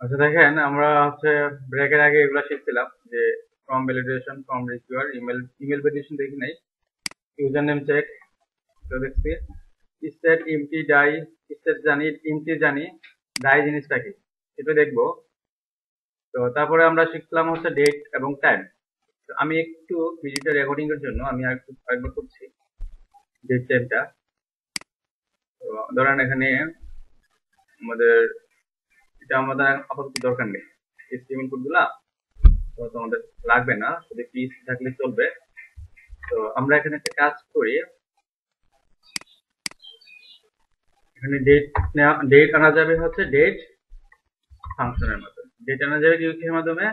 আচ্ছা দেখেন, আমরা হচ্ছে ব্রেকের আগে এগুলো শিখছিলাম যে form validation, form receiver, email validation দেখি নাই, ইউজার নেম চেক তো দেখছি, স্টেট এমটি ডাই, স্টেট জানি, এমটি জানি, ডাই জিনিসটা কি এটা দেখবো। তো তারপরে আমরা শিখলাম হচ্ছে ডেট এবং টাইম। আমি একটু ভিডিওটা রেকর্ডিং এর জন্য আমি আরেকবার করছি ডেট টাইমটা। তো ধরেন এখানে আমাদের এটা আমাদের আপাতত দরকার নেই, এসটিএমএল কোড গুলা তো আমাদের লাগবে না, শুধু পিস থাকলে চলবে। তো আমরা এখানে একটা কাজ করি, এখানে ডেট আনা যাবে হচ্ছে ডেট ফাংশনের মাধ্যমে, ডেট আনা যাবে কিসের মাধ্যমে,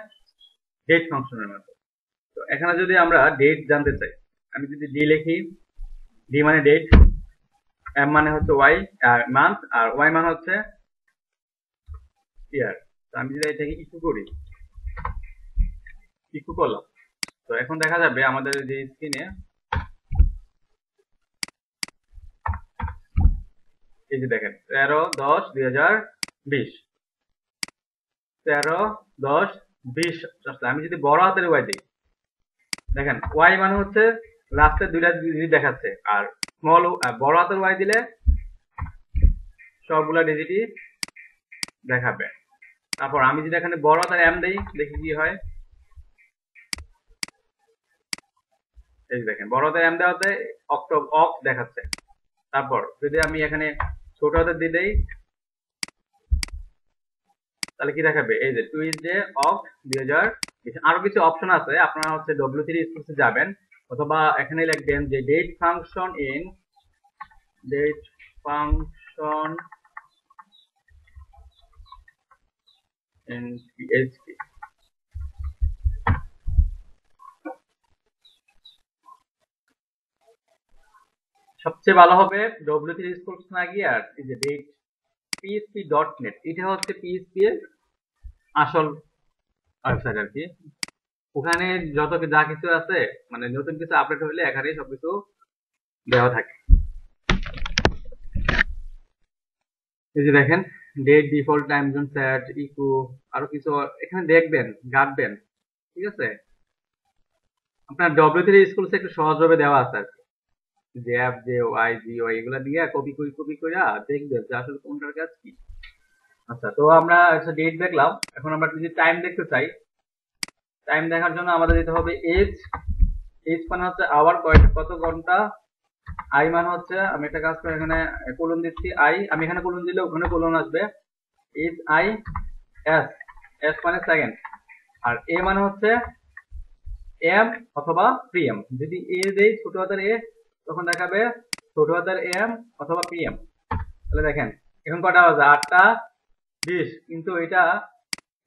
ডেট ফাংশনের মাধ্যমে। তো এখানে যদি আমরা ডেট জানতে চাই, আমি যদি ডি লিখি, ডি মানে ডেট, এম মানে হচ্ছে ওয়াই আর মান্থ, আর ওয়াই মানে হচ্ছে ইয়ার। তো আমি যদি এটাকে ইকু করি, ইকু করলাম, তো এখন দেখা যাবে আমাদের যে স্ক্রিনে এই যে দেখেন 13/10/2020, 13/10/20। আমি যদি বড় হাতের ওয়াই দিই, দেখেন ওয়াই মানে হচ্ছে লাস্টের দুইটা ডিজিট দেখাচ্ছে, আর স্মল বড় হাতের ওয়াই দিলে সবগুলা ডিজিটই দেখাবে। তারপর আমি যদি এখানে বড় হাতের এম দেই, দেখি কি হয়। এই যে দেখেন বড় হাতের এম দেওয়াতে অক দেখাচ্ছে। তারপর যদি আমি এখানে ছোট হাতের দিয়ে দেই, তাহলে কি দেখাবে, এই যে টুইসডে অফ 2020। আরো কিছু অপশন আছে, আপনারা হচ্ছে W3 স্পেসে যাবেন, অথবা এখানে লিখবেন যে ডেট ফাংশন ইন PHP। সবচেয়ে ভালো হবে W3 স্পেস না গিয়ে আর এই যে ডেট PHP.net, এটা হচ্ছে PHP এর আসল ওয়েবসাইট আর কি। ওখানে যত যা কিছু আছে, মানে নতুন কিছু আপডেট হইলে এখানে সবকিছু দেওয়া থাকে। এই যে দেখেন date, default time zone, set, echo, আরো কিছু এখানে দেখবেন, ঘাটবেন। ঠিক আছে, আপনার W3 স্কুলসে একটু সহজভাবে দেওয়া আছে আর কি, যে F J Y G Y এগুলা দিয়ে কপি করে দেখবেন যে আসলে কোনটার কাজ কি। আচ্ছা, তো আমরা ডেট দেখলাম, এখন আমরা যদি টাইম দেখতে চাই, টাইম দেখার জন্য আমাদের দিতে হবে এজ। এজ মানে হচ্ছে আওয়ার, কত ঘন্টা। আই মানে হচ্ছে, আমি একটা কাজ করে এখানে কোলন দিচ্ছি, আই আমি এখানে কোলন দিলে ওখানে কোলন আসবে। এজ আই এস, এস মানে সেকেন্ড, আর এ মানে হচ্ছে এম অথবা পিএম। যদি এ দেই ছোট হাতের এ, তখন দেখাবে ছোট হাতের এম অথবা পিএম। তাহলে দেখেন এখন কটা বাজে, 8টা 20, কিন্তু এটা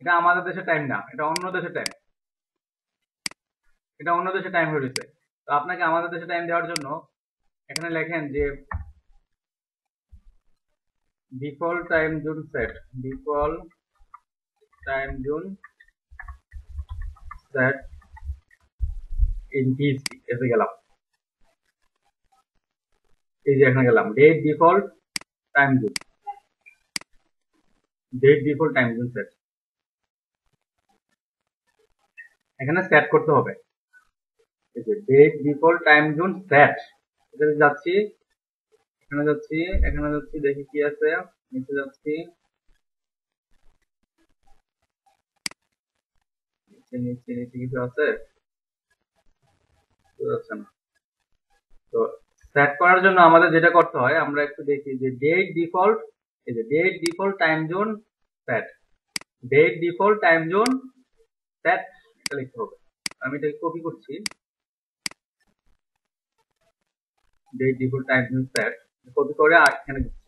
এটা আমাদের দেশের টাইম না, এটা অন্য দেশের টাইম, এটা অন্য দেশের টাইম হয়ে গেছে। তো আপনাকে আমাদের দেশে টাইম দেওয়ার জন্য এখানে লেখেন যে default time zone set, default time zone set in PHP এসে গেলাম। এই যে এখানে গেলাম date default time zone, date default time zone set, এখানে সেট করতে হবে। এই যে date default time zone set, এখানে যাচ্ছি, এখানে যাচ্ছি, এখানে যাচ্ছি, দেখি কি আছে, নিচে যাচ্ছি, নিচে নিচে নিচে কিছু আছে, যাচ্ছে না। তো সেট করার জন্য আমাদের যেটা করতে হয়, আমরা একটু দেখি যে ডেট ডিফল্ট, এই যে date default time zone set, date default time zone set, এটা লিখতে হবে। আমি এটা কপি করছি, date default time zone set copy করে এখানে দিচ্ছি।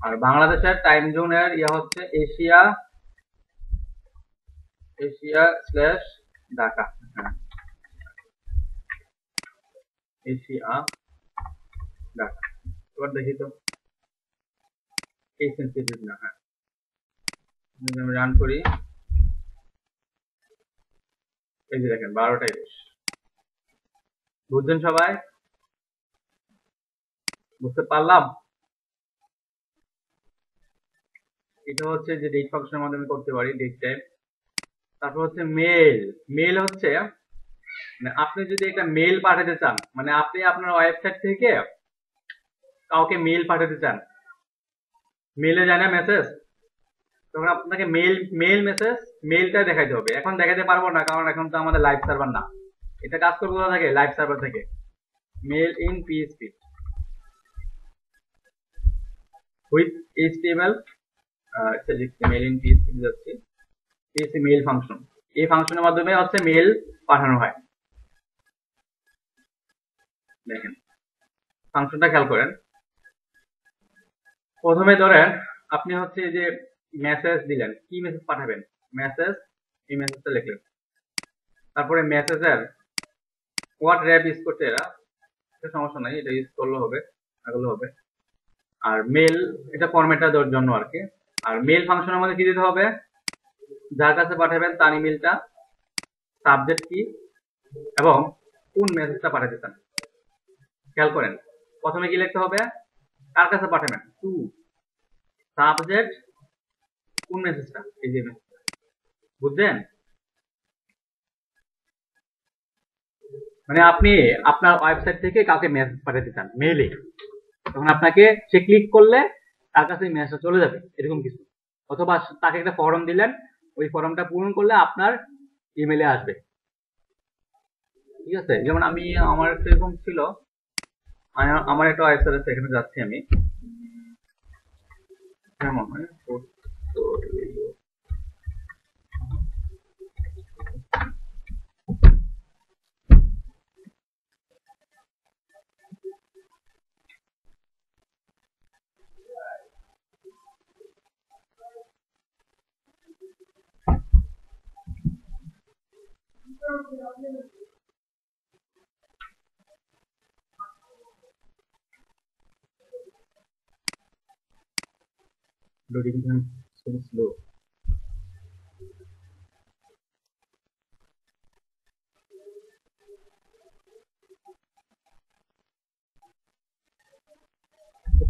আর বাংলাদেশের টাইম জোনের ইয়া হচ্ছে এশিয়া, এশিয়া/ঢাকা। হ্যাঁ, এশিয়া ঢাকা। এবার দেখি তো এই সেন্সিটিভ না। হ্যাঁ, যদি আমি রান করি, এই যে দেখেন 12টা 20। বুঝছেন সবাই? বুঝতে পারলাম? এটা হচ্ছে যে ডেট ফাংশনের মাধ্যমে করতে পারি, ডেট টাইপ। তারপর হচ্ছে মেল। মেল হচ্ছে মানে আপনি যদি একটা মেল পাঠাতে চান, মানে আপনি আপনার ওয়েবসাইট থেকে কাউকে মেল পাঠাতে চান, মেলে যায় না মেসেজ, তখন আপনাকে মেল মেল মেসেজ মেলটা দেখাইতে হবে। এখন দেখাতে পারবো না, কারণ এখন তো আমাদের লাইভ সার্ভার না। এটা কাজ করবো কোথা থেকে? লাইভ সার্ভার থেকে। Mail in PHP with HTML, mail in PHP যাচ্ছে, পিএইচপি মেল ফাংশন। এই ফাংশনের মাধ্যমে হচ্ছে মেল পাঠানো হয়। দেখেন ফাংশনটা খেয়াল করেন। প্রথমে ধরেন আপনি হচ্ছে যে মেসেজ দিলেন, কি মেসেজ পাঠাবেন? মেসেজ, এই মেসেজটা লিখলেন। তারপরে মেসেজের হোয়াট র্যাপ ইউজ করতে এরা, এটা সমস্যা নাই, এটা ইউজ করলে হবে, এগুলো হবে। আর মেল, এটা ফরম্যাটটার জন্য আর কি। আর মেল ফাংশনের মধ্যে কি দিতে হবে? যার কাছে পাঠাবেন তার ইমেলটা, সাবজেক্ট কি, এবং কোন মেসেজটা পাঠাতে চান। খেয়াল করেন প্রথমে কি লিখতে হবে? কার কাছে পাঠাবেন, টু, সাবজেক্ট, কোন মেসেজটা, এই যে মেসেজটা। বুঝছেন? মানে আপনি আপনার ওয়েবসাইট থেকে কাউকে মেসেজ পাঠাতে চান মেইলে, তখন আপনাকে সে ক্লিক করলে তার কাছে মেসেজটা চলে যাবে, এরকম কিছু। অথবা তাকে একটা ফর্ম দিলেন, ওই ফর্মটা পূরণ করলে আপনার ইমেলে আসবে। ঠিক আছে? যেমন আমি, আমার এরকম ছিল, আমার একটা ওয়েবসাইট আছে, এখানে যাচ্ছি আমি। যেমন লোডিং টাইম স্লো।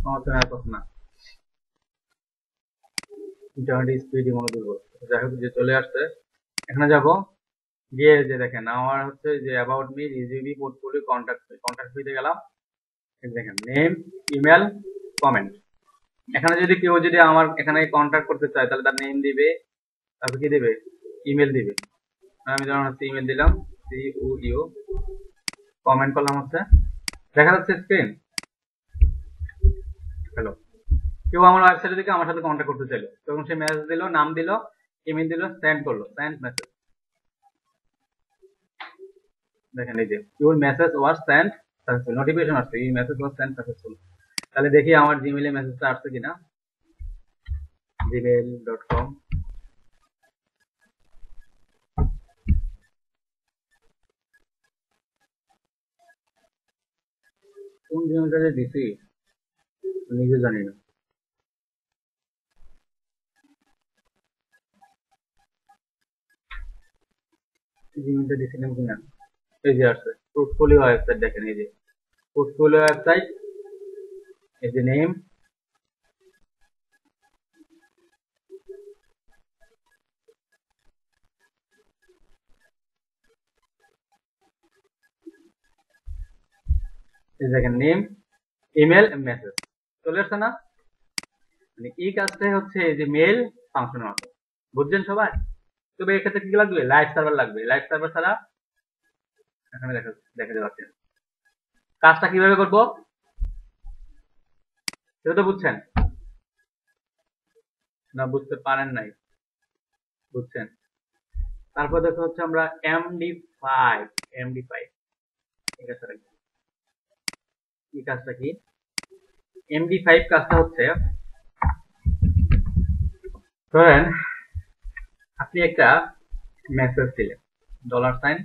সমস্যা নেওয়ার কথা না, ইন্টারনেট স্পিড মনে দুর্বল। যাই হোক, যে চলে আসছে, এখানে যাব, গিয়ে যে দেখেন আমার হচ্ছে যে about me, resume, portfolio, contact, contact পেতে গেলাম। দেখেন নেম, ইমেল, কমেন্ট। এখানে যদি কেউ যদি আমার এখানে কন্ট্যাক্ট করতে চায়, তাহলে তার নেম দিবে, তারপর কি দিবে? ইমেল দিবে। আমি যেমন হচ্ছে ইমেল দিলাম, CUU, কমেন্ট করলাম হচ্ছে, দেখা যাচ্ছে স্ক্রিন। হ্যালো, কেউ আমার ওয়েবসাইটে থেকে আমার সাথে কন্ট্যাক্ট করতে চাইলো, তখন সে মেসেজ দিল, নাম দিল, ইমেল দিল, সেন্ড করলো, সেন্ড মেসেজ। দেখেন এই যে your message was send successful, notification আসছে, your message was send successful. তাহলে দেখি আমার জিমেইলে মেসেজটা আসছে কিনা। gmail.com, কোন জিমেইলটা যে দিছি নিজে জানি না। জিমেইলটা দিছিলাম কিনা, এই যে আসছে পোর্টফোলিও ওয়েবসাইট। দেখেন এই যে পোর্টফোলিও ওয়েবসাইট, এই যে নেম, এই দেখেন নেম, ইমেল, মেসেজ চলে আসছে না? মানে এই কাজটাই হচ্ছে এই যে মেল ফাংশনের মতো। বুঝছেন সবাই? তবে এক্ষেত্রে কি লাগবে? লাইভ সার্ভার লাগবে। লাইভ সার্ভার ছাড়া এখানে দেখাতে পাচ্ছেন। কাজটা কিভাবে করবো সেটা তো বুঝছেন না? বুঝতে পারেন নাই? বুঝছেন? তারপর দেখো হচ্ছে আমরা MD5, MD5 এই কাজটা রাখবো। এই কাজটা কি? MD5 কাজটা হচ্ছে, ধরেন আপনি একটা মেসেজ দিলেন, $,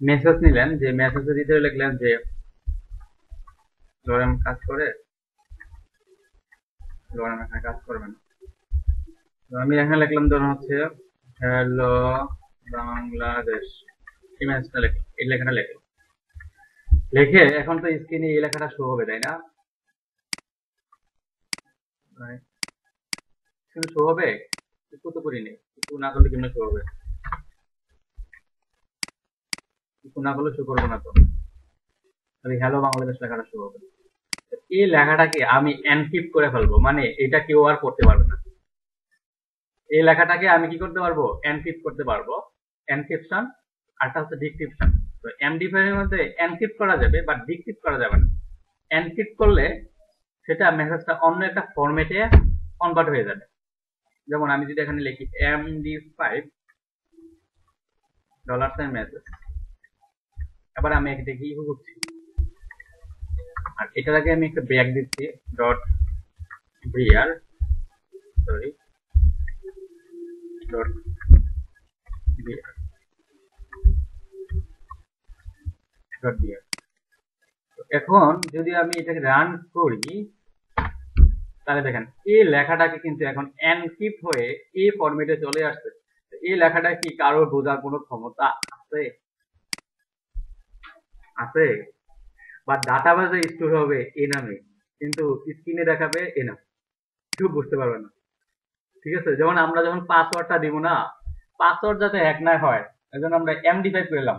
মেসেজ নিলেন, যে মেসেজের ভিতরে লিখলেন যে ধরেন কাজ করে, ধরেন এখানে কাজ করবেন, তো আমি এখানে লিখলাম ধরুন হচ্ছে হ্যালো বাংলাদেশ ইমেজটা লেখো, এই লেখাটা লেখো। লিখে এখন তো স্ক্রিনে এই লেখাটা শো হবে, তাই না? স্ক্রিনে শো হবে? একটু তো করিনি, একটু না করলে কেমনে শো হবে? একটু না করলে শো করবো না তো, খালি হ্যালো বাংলাদেশ লেখাটা শো হবে। এই লেখাটাকে আমি এনক্রিপ্ট করে ফেলবো, মানে এটা কেউ আর করতে পারবে না। এই লেখাটাকে আমি কি করতে পারবো? এনক্রিপ্ট করতে পারবো। এনক্রিপশন, আরটা হচ্ছে ডিক্রিপশন। তো এমডি5 এর মধ্যে এনক্রিপ্ট করা যাবে বাট ডিক্রিপ্ট করা যাবে না। এনক্রিপ্ট করলে সেটা মেসেজটা অন্য একটা ফরম্যাটে কনভার্ট হয়ে যাবে। যেমন আমি যদি এখানে লিখি MD5 $সাইন মেসেজ, এবার আমি এটাকে ইকো করছি, আর এটার আগে আমি একটা ব্যাক দিচ্ছি dot Briere, sorry dot Briere dot Briere. এখন যদি আমি এটাকে রান করি, তাহলে দেখেন এই লেখাটাকে কিন্তু এখন এনক্রিপ্ট হয়ে এই ফরম্যাটে চলে আসছে। এই লেখাটা কি কারো বোঝার কোনো ক্ষমতা আছে? আছে? বা ডাটাবেজে স্টোর হবে এ নামে, কিন্তু স্ক্রিনে দেখাবে এ নাম, কেউ বুঝতে পারবে না। ঠিক আছে, যেমন আমরা যখন পাসওয়ার্ডটা দিব না, পাসওয়ার্ড যাতে হ্যাক না হয় এজন্য আমরা MD5 করলাম।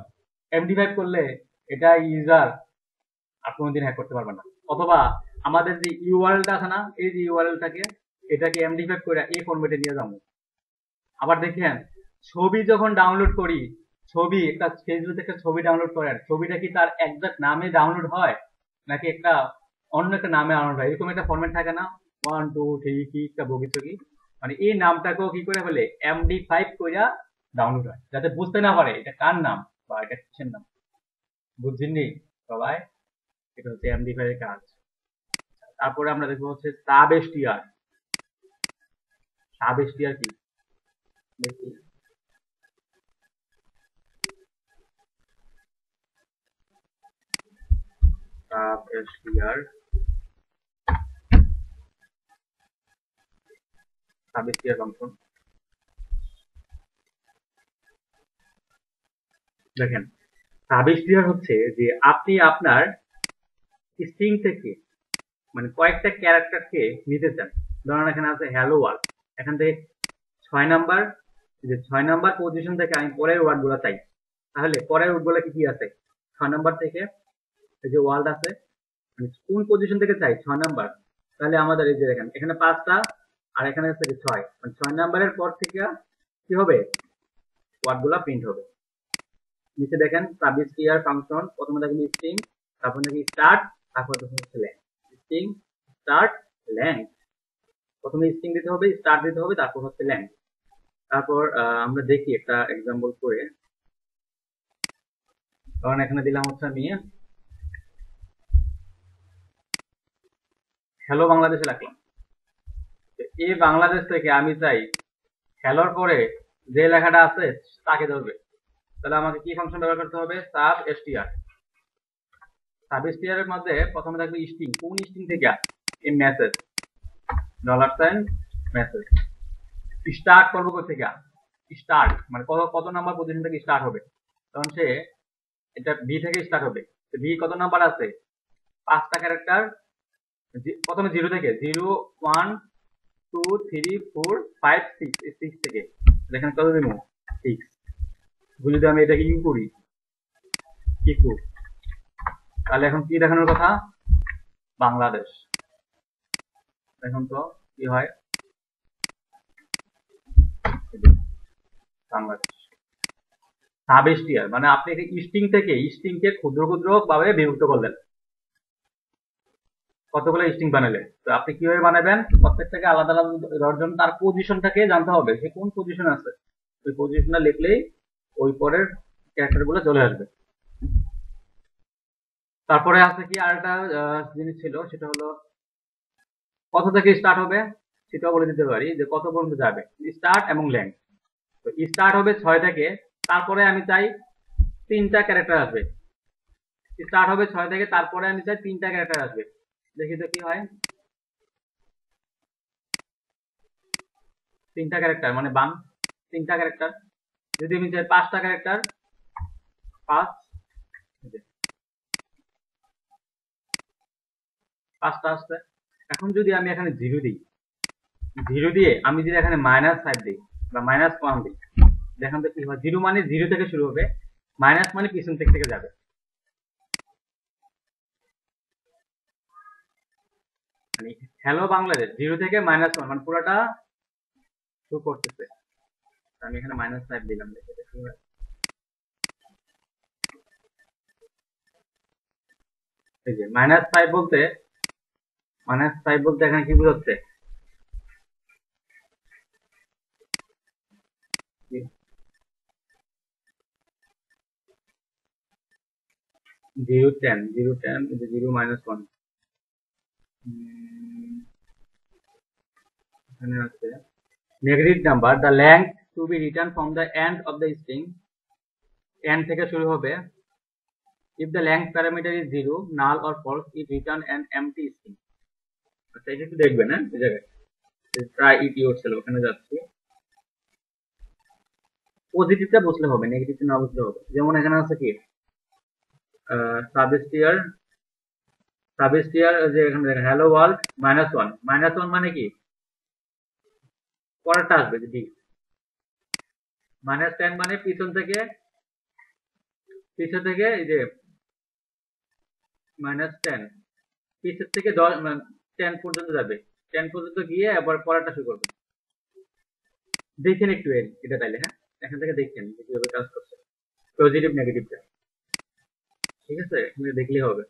MD5 করলে এটা ইউজার আর কোনোদিন হ্যাক করতে পারবে না। অথবা আমাদের যে ইউআরএলটা আছে না, এই যে ইউআরএলটাকে, এটাকে MD5 করে এই ফরম্যাটে নিয়ে যাবো। আবার দেখেন ছবি যখন ডাউনলোড করি, ছবি একটা ফেসবুক থেকে ছবি ডাউনলোড করেন, ছবিটা কি তার একজাক্ট নামে ডাউনলোড হয় নাকি একটা অন্য একটা নামে ডাউনলোড হয়? এরকম একটা ফরম্যাট থাকে না, 1 2 3 কি একটা বগিচগি, মানে এই নামটাকেও কি করে ফেলে MD5 কইরা ডাউনলোড হয়, যাতে বুঝতে না পারে এটা কার নাম বা এটা কিসের নাম। বুঝছেননি সবাই? এটা হচ্ছে MD5 এর কাজ। তারপরে আমরা দেখবো হচ্ছে সাবএসটিআর। সাবএসটিআর কি দেখি। সাবএসটিআর, সাবএসটিআর ফাংশন দেখেন। সাবএসটিআর হচ্ছে যে আপনি আপনার স্ট্রিং থেকে মানে কয়েকটা ক্যারেক্টারকে নিতে চান। ধরুন এখানে আছে হ্যালো ওয়ার্ল্ড, এখান থেকে 6 নাম্বার, যে 6 নাম্বার পজিশন থেকে আমি পরের ওয়ার্ড গুলা চাই, তাহলে পরের ওয়ার্ড গুলা কি কি আছে? 6 নাম্বার থেকে এই যে ওয়ার্ল্ড আছে, মানে কোন পজিশন থেকে চাই? 6 নাম্বার। তাহলে আমাদের এই যে দেখেন এখানে 5টা আর এখানে হচ্ছে 6, মানে 6 নাম্বারের পর থেকে কি হবে? ওয়ার্ড গুলা প্রিন্ট হবে। নিচে দেখেন সাবএসটিআর ফাংশন, প্রথমে দেখেন স্ট্রিং, তারপর দেখি স্টার্ট, তারপর দেখেন লেংথ। স্ট্রিং স্টার্ট লেংথ, প্রথমে স্ট্রিং দিতে হবে, স্টার্ট দিতে হবে, তারপর হচ্ছে লেংথ। তারপর আমরা দেখি একটা এক্সাম্পল করে, কারণ এখানে দিলাম হচ্ছে আমি হ্যালো বাংলাদেশে রাখলাম। এই বাংলাদেশ থেকে আমি চাই হ্যালোর পরে যে লেখাটা আছে তাকে ধরবে, তাহলে আমাকে কি ফাংশন ব্যবহার করতে হবে? সাবএসটিআর। সাবএসটিআর এর মধ্যে প্রথমে থাকবে স্ট্রিং, কোন স্ট্রিং থেকে? এই মেসেজ, $সাইন মেসেজ। স্টার্ট করবো কোথা থেকে? স্টার্ট মানে কত কত নাম্বার পজিশন থেকে স্টার্ট হবে, তখন সে এটা বি থেকে স্টার্ট হবে। বি কত নাম্বার আছে? 5টা ক্যারেক্টার, প্রথমে 0 থেকে, 0 1 2 3 4 5 6, 6 থেকে দেখেন কত দিব? 6। যদি আমি এটাকে ইউ করি, ইকো, তাহলে এখন কি দেখানোর কথা? বাংলাদেশ। এখন তো কি হয়? বাংলাদেশ। সাবএসটিআর মানে আপনি স্ট্রিং থেকে স্ট্রিংকে ক্ষুদ্র ক্ষুদ্র ভাবে বিভক্ত করলেন, কতগুলো স্ট্রিং বানালে। তো আপনি কিভাবে বানাবেন? প্রত্যেকটাকে আলাদা আলাদা দেওয়ার জন্য তার পজিশনটাকে জানতে হবে, সে কোন পজিশন আছে। ওই পজিশনটা লিখলেই ওই পরের ক্যারেক্টার গুলো চলে আসবে। তারপরে আছে কি আরেকটা জিনিস ছিল, সেটা হলো কত থেকে স্টার্ট হবে, সেটাও বলে দিতে পারি যে কত পর্যন্ত যাবে, স্টার্ট এবং লেংথ। তো স্টার্ট হবে 6 থেকে, তারপরে আমি চাই 3টা ক্যারেক্টার আসবে। স্টার্ট হবে 6 থেকে, তারপরে আমি চাই 3টা ক্যারেক্টার আসবে। দেখি তো কি হয়। 3টা ক্যারেক্টার মানে বাং, 3টা ক্যারেক্টার। যদি আমি চাই 5টা ক্যারেক্টার, 5, 5টা আসছে। এখন যদি আমি এখানে 0 দিই, 0 দিয়ে আমি যদি এখানে -5 দিই বা -1 দিই, দেখেন তো কি হয়। 0 মানে 0 থেকে শুরু হবে, মাইনাস মানে পিছন থেকে যাবে। মানে হ্যালো বাংলাদেশ 0 থেকে -1 মানে পুরোটা শো করতেছে। আমি এখানে -5 দিলাম, দেখে কি হয়। এই যে -5 বলতে, এখানে কি বোঝাচ্ছে? 0 10 0 10 0 -1 এখানে আছে negative number the length to be return from the end of the string, end থেকে শুরু হবে। if the length parameter is 0 null or false it return an empty string। আচ্ছা এটা একটু দেখবেন, হ্যাঁ এই জায়গায় ট্রাই ইট ইয়োরসেলফ ওখানে যাচ্ছি। পজিটিভটা বুঝলে হবে, নেগেটিভটা না বুঝলে হবে। যেমন এখানে আছে কি সাবস্টিয়ার যে এখানে দেখেন হ্যালো ওয়ার্ল্ড -1, -1 মানে কি পরেরটা আসবে যদি -10 মানে পিছন থেকে এই যে -10 পিছের থেকে 10 পর্যন্ত যাবে, 10 পর্যন্ত গিয়ে আবার পরেরটা শুরু করবে। দেখেন একটু এটা তাইলে, হ্যাঁ এখান থেকে দেখেন কিভাবে কাজ করছে পজিটিভ নেগেটিভটা, ঠিক আছে এখানে দেখলেই হবে।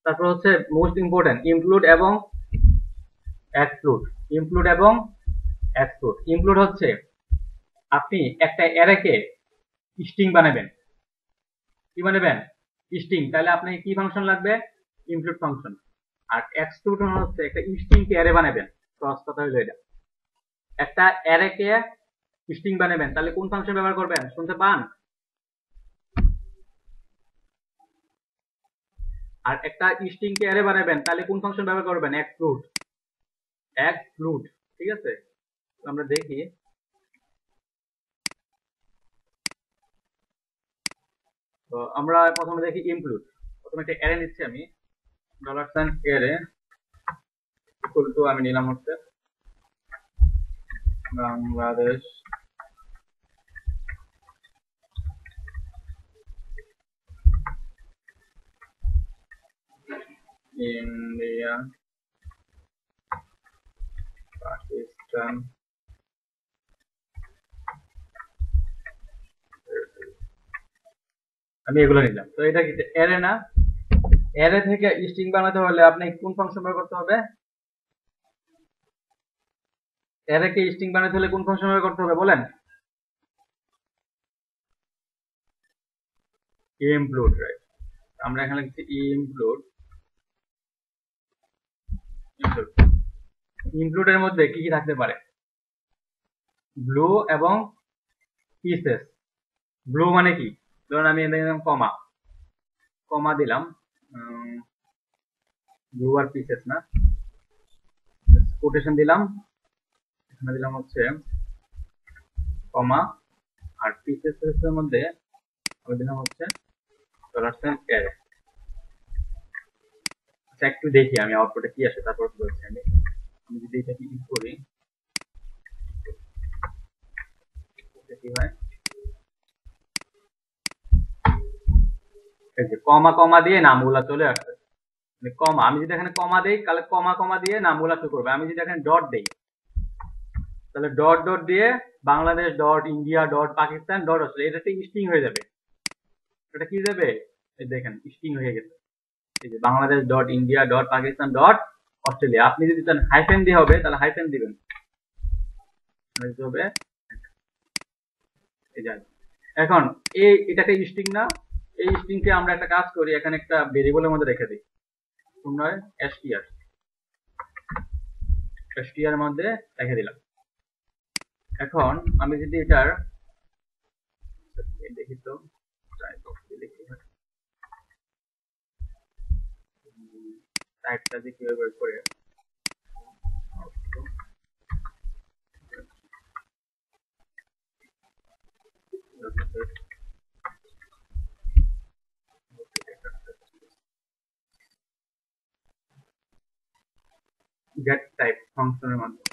তারপর হচ্ছে মোস্ট ইম্পর্টেন্ট ইনক্লুড এবং এক্সক্লুড। ইনক্লুড হচ্ছে আপনি একটা অ্যারেকে স্ট্রিং বানাবেন। কি বানাবেন? স্ট্রিং। তাহলে আপনি কি ফাংশন লাগবে? Include function. আর এক্সক্লুড হচ্ছে একটা স্ট্রিং কে অ্যারে বানাবেন। সহজ কথা হলো এটা। একটা অ্যারেকে স্ট্রিং বানাবেন, তাহলে কোন ফাংশন ব্যবহার করবেন? শুনতে পান? আর একটা স্ট্রিং কে অ্যারে বানাবেন, তাহলে কোন ফাংশন ব্যবহার করবেন? এক্সক্লুড। ঠিক আছে, আমরা দেখি। তো আমরা প্রথমে দেখি ইনক্লুড। প্রথমে একটা অ্যারে নিচ্ছি আমি, $array ইকুয়াল টু আমি নিলাম হচ্ছে বাংলাদেশ ইন্ডিয়া পাকিস্তান আমি এগুলো নিলাম। তো এটা কি অ্যারে না? অ্যারে থেকে স্ট্রিং বানাতে হলে আপনি কোন ফাংশন ব্যবহার করতে হবে? অ্যারে কে স্ট্রিং বানাতে হলে কোন ফাংশন ব্যবহার করতে হবে বলেন? Include, right. আমরা এখানে লিখছি ইনক্লুড। ইনক্লুডের মধ্যে কি কি থাকতে পারে? ব্লু এবং পিসেস। ব্লু মানে কি? ধরুন আমি দিলাম কমা দিলাম, ব্লু আর পিসেস না, কোটেশন দিলাম, এখানে দিলাম হচ্ছে কমা, আর পিসেস এর মধ্যে আমি দিলাম হচ্ছে $array। আচ্ছা একটু দেখি আমি আউটপুটে কি আসে, তারপর বলছি। আমি যদি এটাকে ইন করি কি হয়? এই যে কমা কমা দিয়ে নামগুলা চলে আসছে। মানে কমা, আমি যদি এখানে কমা দেই তাহলে কমা কমা দিয়ে নামগুলা শুরু করবে। আমি যদি এখানে ডট দেই তাহলে ডট ডট দিয়ে Bangladesh dot India dot Pakistan dot Australia, এটা একটা স্ট্রিং হয়ে যাবে। এটা কি যাবে? এই দেখেন স্ট্রিং হয়ে গেছে। এই যে Bangladesh dot India dot Pakistan dot Australia. আপনি যদি চান হাইফেন দিয়ে হবে তাহলে হাইফেন দিবেন, হবে এই যে। এখন এটাকে স্ট্রিং না, এই স্ট্রিং কে আমরা একটা কাজ করি, এখানে একটা ভেরিয়েবলের মধ্যে রেখে দিই, পুনরায় str এর মধ্যে রেখে দিলাম। এখন আমি যদি এটার দেখি তো টাইপটা দিয়ে কিভাবে করে গেট টাইপ ফাংশনের মাধ্যমে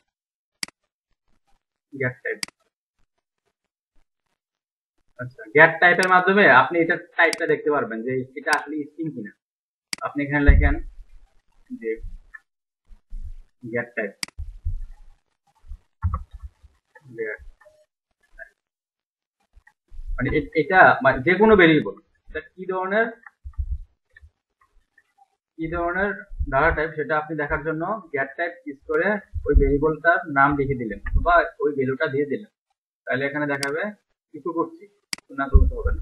গেট টাইপ। আচ্ছা, গেট টাইপের মাধ্যমে আপনি এটা টাইপটা দেখতে পারবেন যে এটা আসলে স্ট্রিং কিনা। আপনি এখানে লেখেন যে গেট টাইপ, মানে এটা যে কোনো ভেরিয়েবল, এটা কি ধরনের ডাটা টাইপ সেটা আপনি দেখার জন্য গেট টাইপ ইউজ করে ওই ভেরিয়েবলটার নাম লিখে দিলেন বা ওই ভ্যালুটা দিয়ে দিলেন, তাহলে এখানে দেখাবে কিছু করছি না করতে হবে না।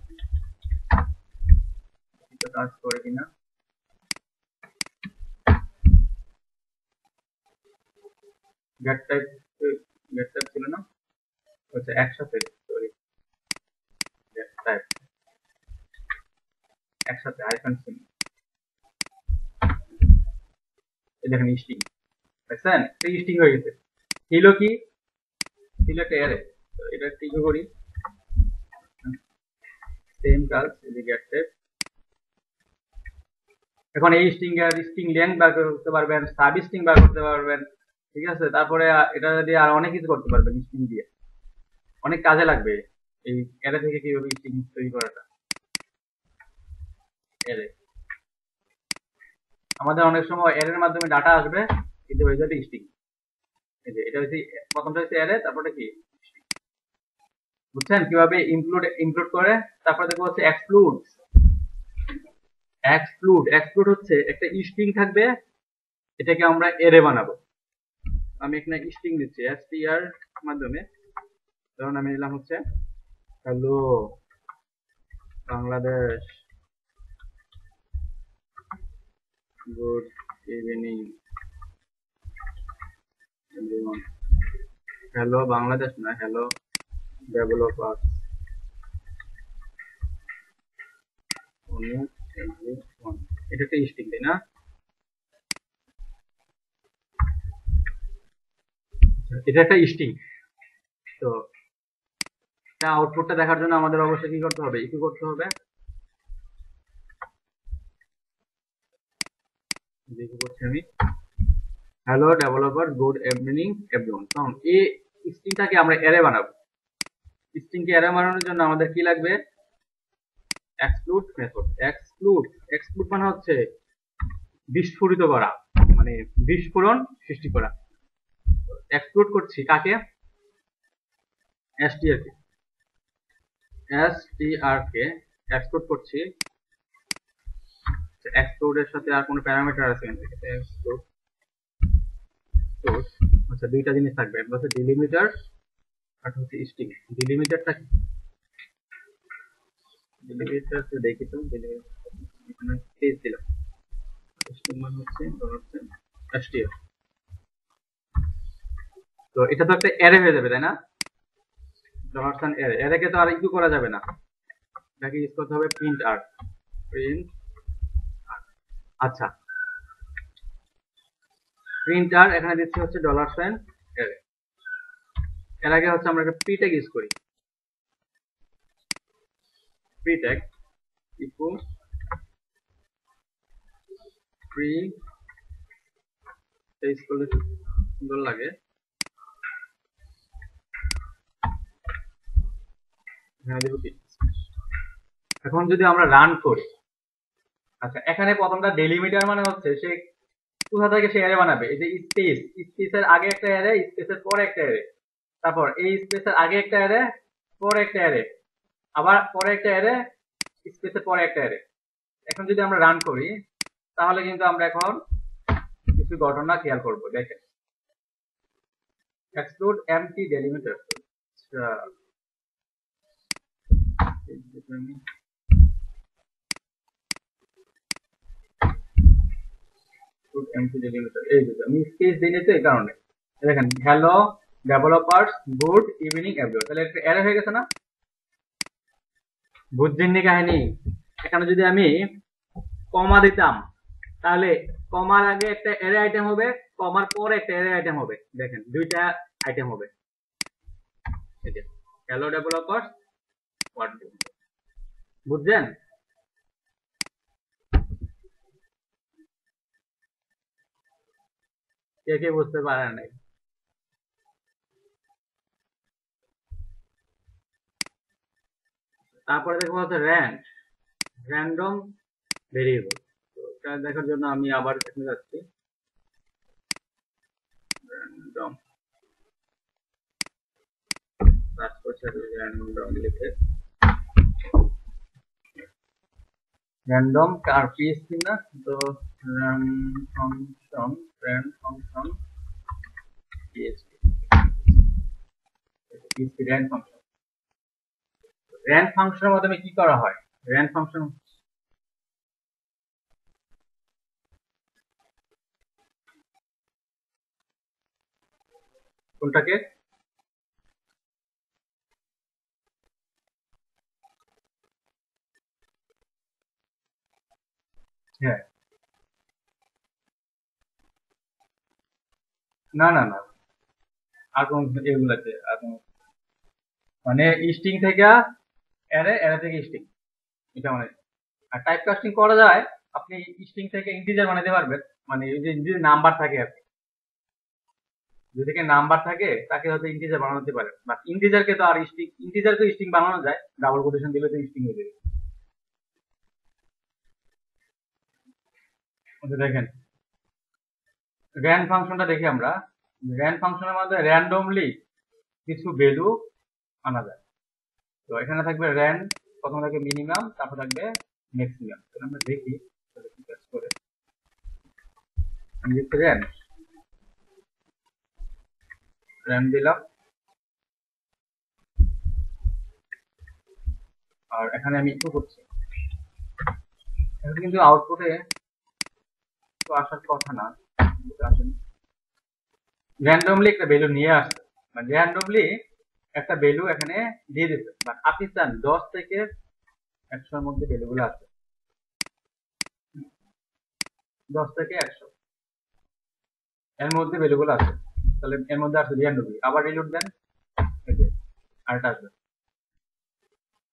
কাজ করে কিনা গেট টাইপ ছিল না, আচ্ছা একসাথে, সরি গেট টাইপ একসাথে আইকন ছিল, এই দেখেন স্ট্রিং দেখছেন, স্ট্রিং হয়ে গেছে। ছিল কি, ছিল একটা অ্যারে, এটা টিক করি, সেম কাজ, এই যে গেট টাইপ। এখন এই স্ট্রিং এর স্ট্রিং লেংথ বার করতে পারবেন, সাব স্ট্রিং বার করতে পারবেন, ঠিক আছে। তারপরে এটা দিয়ে আর অনেক কিছু করতে পারবেন স্ট্রিং দিয়ে, অনেক কাজে লাগবে এই অ্যারে থেকে কিভাবে স্ট্রিং তৈরি করাটা। অ্যারে আমাদের অনেক সময় অ্যারের মাধ্যমে ডাটা আসবে কিন্তু হয়ে যাবে স্ট্রিং। এই যে এটা হচ্ছে প্রথমটা হচ্ছে অ্যারে, তারপরে কি বুঝছেন কিভাবে ইনক্লুড করে। তারপরে দেখবো হচ্ছে এক্সক্লুড। এক্সক্লুড হচ্ছে একটা স্ট্রিং থাকবে, এটাকে আমরা অ্যারে বানাবো। আমি এখানে স্ট্রিং দিচ্ছি str মাধ্যমে, ধরুন আমি নিলাম হচ্ছে hello Bangladesh, good evening everyone. Hello Bangladesh না, হ্যালো ডেভেলপার এভরিওয়ান, এটা একটা স্ট্রিং তাই না। এটা একটা স্ট্রিং, তো আউটপুটটা দেখার জন্য আমাদের অবশ্যই কি করতে হবে, ইকো করতে হবে। ইকো করছি আমি, hello developer good evening everyone. তখন এই স্ট্রিংটাকে আমরা অ্যারে বানাবো। স্ট্রিংকে অ্যারে বানানোর জন্য আমাদের কি লাগবে, এক্সক্লুড মেথড। এক্সক্লুড মানে হচ্ছে বিস্ফোরিত করা, মানে বিস্ফোরণ সৃষ্টি করা। এক্সক্লুড করছি কাকে, str কে এক্সক্লুড করছি। এক্সক্লুড এর সাথে আর কোনো প্যারামিটার আছে এক্সক্লুড, আচ্ছা দুইটা জিনিস থাকবে, একটা হচ্ছে ডিলিমিটার আর হচ্ছে স্ট্রিং। ডিলিমিটারটা কি, ডিলিমিটার দেখি তো, এখানে স্পেস দিলাম, স্ট্রিং মানে হচ্ছে str। তো এটা তো একটা অ্যারে হয়ে যাবে তাই না, $অ্যারে, অ্যারেকে তো আর ইকো করা যাবে না, এটাকে ইউজ করতে হবে প্রিন্ট আর। আচ্ছা প্রিন্ট আর এখানে দিচ্ছি হচ্ছে $অ্যারে। এর আগে হচ্ছে আমরা একটা প্রি ট্যাগ ইউজ করি, pre tag echo pre, use করলে সুন্দর লাগে। এখন যদি আমরা রান করি, আচ্ছা এখানে প্রথমটা ডেলিমিটার মানে হচ্ছে সে কোথা থেকে সে অ্যারে বানাবে, এই যে স্পেসের আগে একটা অ্যারে, স্পেসের পরে একটা অ্যারে, তারপর এই স্পেসের আগে একটা অ্যারে, পরে একটা অ্যারে, আবার পরে একটা অ্যারে, স্পেসের পরে একটা অ্যারে। এখন যদি আমরা রান করি তাহলে কিন্তু আমরা এখন কিছু ঘটনা খেয়াল করব। দেখেন এক্সক্লুড এমটি ডেলিমিটার, এই যে আমি স্পেস দিই তো এই কারণে। দেখেন hello developers good evening everyone, তাহলে একটা অ্যারে হয়ে গেছে না, বুঝছেন নি কাহিনী। এখানে যদি আমি কমা দিতাম তাহলে কমার আগে একটা অ্যারে আইটেম হবে, কমার পরে একটা অ্যারে আইটেম হবে, দেখেন দুইটা আইটেম হবে। এই যে হ্যালো ডেভেলপার্স ওয়ার্ড দিব। বুঝছেন? কে কে বুঝতে পারেন নাই? তারপরে দেখবো হচ্ছে র্যান্ডম ভেরিয়েবল। তো এটা দেখার জন্য আমি আবার এখানে যাচ্ছি, র্যান্ডম সার্চ করছি, র্যান্ডম লিখে র্যান্ডম আর পিএসপি না, তো RAND function PSP PSP RAND function. RAND ফাংশনের মাধ্যমে কি করা হয়? র্যান্ড ফাংশন কোনটাকে? হ্যাঁ, না না না, আর কোন এগুলাতে আর কোন, মানে স্ট্রিং থেকে অ্যারে, অ্যারে থেকে স্ট্রিং, এটা মানে। আর টাইপ কাস্টিং করা যায়, আপনি স্ট্রিং থেকে ইন্টিজার বানাতে পারবেন, মানে এই যে যদি নাম্বার থাকে আর কি, যদি নাম্বার থাকে তাকে হয়তো ইন্টিজার বানাতে পারেন, বাট ইন্টিজারকে তো আর স্ট্রিং, ইন্টিজারকে স্ট্রিং বানানো যায়, ডাবল কোটেশন দিলে তো স্ট্রিং হয়ে যাবে। দেখেন র্যান্ড ফাংশনটা দেখি আমরা, র্যান্ড ফাংশনের মধ্যে র্যান্ডমলি কিছু ভ্যালু আনা যায়। তো এখানে থাকবে র্যান্ড, প্রথমে থাকবে মিনিমাম, তারপর থাকবে ম্যাক্সিমাম। তাহলে আমরা দেখি কি কাজ করে। আমি লিখছি র্যান্ড দিলাম, আর এখানে আমি ইকো করছি। এখানে কিন্তু আউটপুটে তো আসার কথা না, আসেনি। র্যান্ডমলি একটা ভ্যালু নিয়ে আসছে, মানে র্যান্ডমলি একটা ভ্যালু এখানে দিয়ে দিচ্ছে, বাট আপনি চান 10 থেকে 100 মধ্যে ভ্যালুগুলো আছে, 10 থেকে 100 এর মধ্যে ভ্যালুগুলো আছে। তাহলে এর মধ্যে আছে 92, আবার রিলোড দেন, এই যে আরেকটা আসবে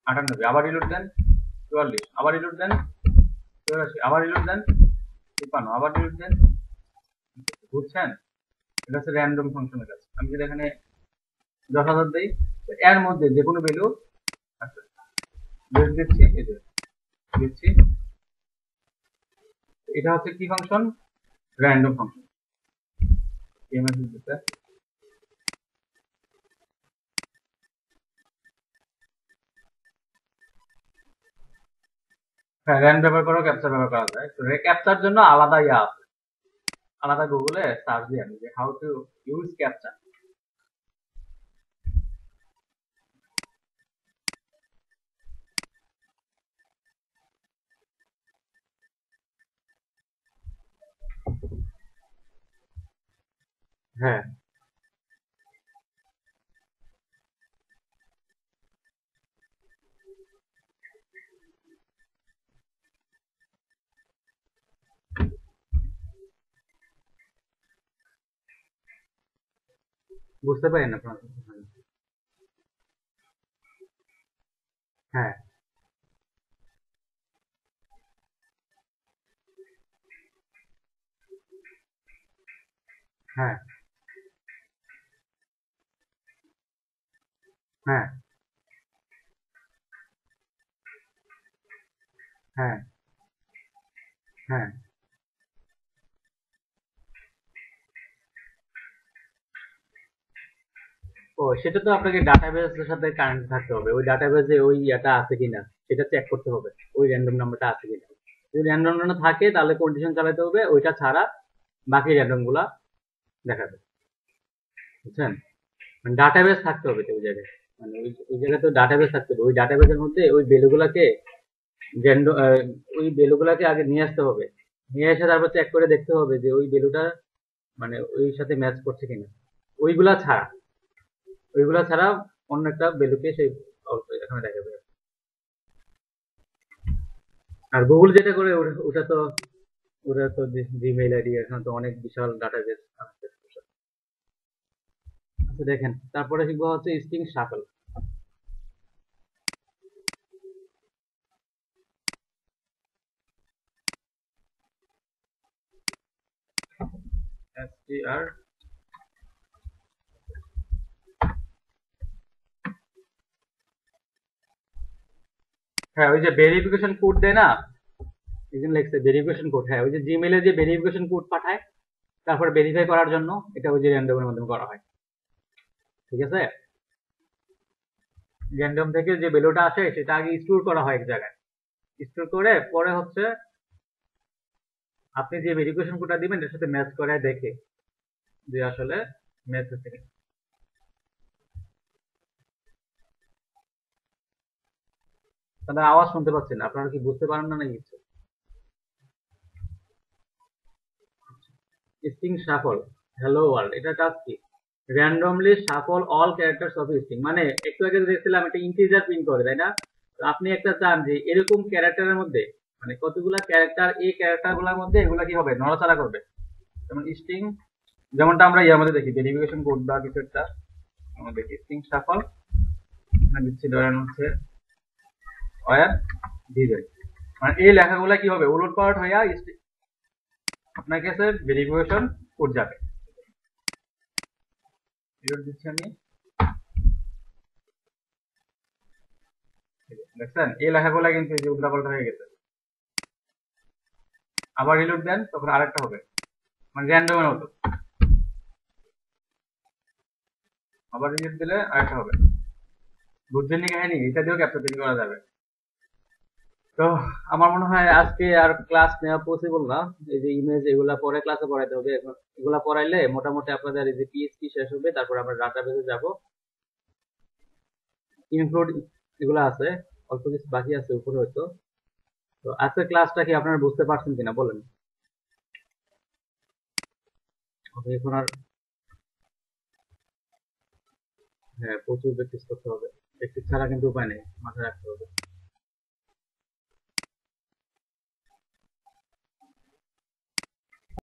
98, আবার রিলোড দেন 44, আবার রিলোড দেন 84, আবার রিলোড দেন 53, আবার রিলোড দেন। বুঝছেন? এটা হচ্ছে র্যান্ডম ফাংশনের কাজ। আমি যদি এখানে 10,000 দিই, এর মধ্যে যে কোনো ভ্যালু আছে, দিচ্ছি, এই যে দিচ্ছি। এটা হচ্ছে কি ফাংশন? Random function. হ্যাঁ, র্যান্ড ব্যবহার করেও ক্যাপচার ব্যবহার করা যায়। তো ক্যাপচার জন্য আলাদা ইয়া আছে, আলাদা গুগলে সার্চ দিয়ে আমি যে হাউ টু ইউজ ক্যাপচার। হ্যাঁ, বুঝতে পারেন আপনার? হ্যাঁ হ্যাঁ হ্যাঁ হ্যাঁ হ্যাঁ। ও, সেটা তো আপনাকে ডাটাবেসের সাথে কানেক্ট থাকতে হবে, ওই ডাটাবেসে ওই ইয়েটা আছে কিনা সেটা চেক করতে হবে, ওই র্যান্ডম নাম্বারটা আছে কিনা। যদি র্যান্ডম নাম্বার থাকে তাহলে কন্ডিশন চালাতে হবে, ওইটা ছাড়া বাকি র্যান্ডম গুলা দেখাবে। বুঝছেন? মানে ডাটাবেস থাকতে হবে তো ওই জায়গায়, মানে ওই জায়গায় তো ডাটাবেস থাকতে হবে, ওই ডাটাবেসের মধ্যে ওই ভ্যালুগুলাকে ওই ভ্যালুগুলাকে আগে নিয়ে আসতে হবে, নিয়ে এসে তারপর চেক করে দেখতে হবে যে ওই ভ্যালুটা মানে ওই সাথে ম্যাচ করছে কিনা। ওইগুলা ছাড়া, ওইগুলা ছাড়া অন্য একটা ভ্যালুকে সেই এখানে দেখাবে। আর গুগল যেটা করে ওটা তো জিমেইল আইডি, এখন তো অনেক বিশাল ডাটাবেস। আচ্ছা দেখেন, তারপরে শিখবো হচ্ছে স্ট্রিং শাফল। str হ্যাঁ ওই যে ভেরিফিকেশন কোড দেয় না, এখানে লিখছে ভেরিফিকেশন কোড। হ্যাঁ ওই যে জিমেলে যে ভেরিফিকেশন কোড পাঠায় তারপর ভেরিফাই করার জন্য, এটা ওই যে র্যান্ডমের মাধ্যমে করা হয়। ঠিক আছে, র্যান্ডম থেকে যে ভ্যালুটা আসে সেটা আগে স্টোর করা হয় এক জায়গায়, স্টোর করে পরে হচ্ছে আপনি যে ভেরিফিকেশন কোডটা দিবেন এর সাথে ম্যাচ করে দেখে যে আসলে ম্যাচ হচ্ছে কিনা। তাদের আওয়াজ শুনতে পাচ্ছেন, আপনারা কি বুঝতে পারেন না নাকি কিছু? স্ট্রিং শাফল, হ্যালো ওয়ার্ল্ড, এটা কাজ কি? Randomly shuffle all characters of string, মানে একটু আগে দেখছিলাম একটা ইন্টিজার প্রিন্ট করে, তাই না? তো আপনি একটা চান যে এরকম ক্যারেক্টারের মধ্যে, মানে কতগুলা ক্যারেক্টার, এই ক্যারেক্টার গুলার মধ্যে এগুলা কি হবে, নড়াচড়া করবে। যেমন স্ট্রিং, যেমনটা আমরা ইয়ার মধ্যে দেখি ভেরিফিকেশন কোড বা কিছু একটা আমরা দেখি স্ট্রিং শাফল, এখানে দিচ্ছি ধরেন হচ্ছে ওয়্যার ডিজেল, মানে এই লেখাগুলা কি হবে, উলট পালট হইয়া আপনার কাছে ভেরিফিকেশন কোড যাবে। রিলোড দিচ্ছি আমি, দেখছেন এই লেখাগুলা কিন্তু এই যে উল্টাপাল্টা হয়ে গেছে। আবার রিলোড দেন তখন আরেকটা হবে, মানে র্যান্ডমের মতো। আবার রিলোড দিলে আরেকটা হবে। বুঝছেন নি কাহিনী? এটা দিয়েও ক্যাপচার তৈরি করা যাবে। তো আমার মনে হয় আজকে আর ক্লাস নেওয়া পসিবল না, এই যে ইমেজ এগুলা পরে ক্লাসে পড়াইতে হবে। এখন এগুলা পড়াইলে মোটামুটি আপনাদের এই যে পিএইচপি শেষ হবে, তারপর আমরা ডাটাবেসে যাব, ইনক্লুড এগুলা আছে, অল্প কিছু বাকি আছে উপরে হয়তো। তো আজকের ক্লাসটা কি আপনারা বুঝতে পারছেন কিনা বলেন? ওকে, এখন আর হ্যাঁ প্রচুর প্র্যাকটিস করতে হবে, প্র্যাকটিস ছাড়া কিন্তু উপায় নেই, মাথায় রাখতে হবে।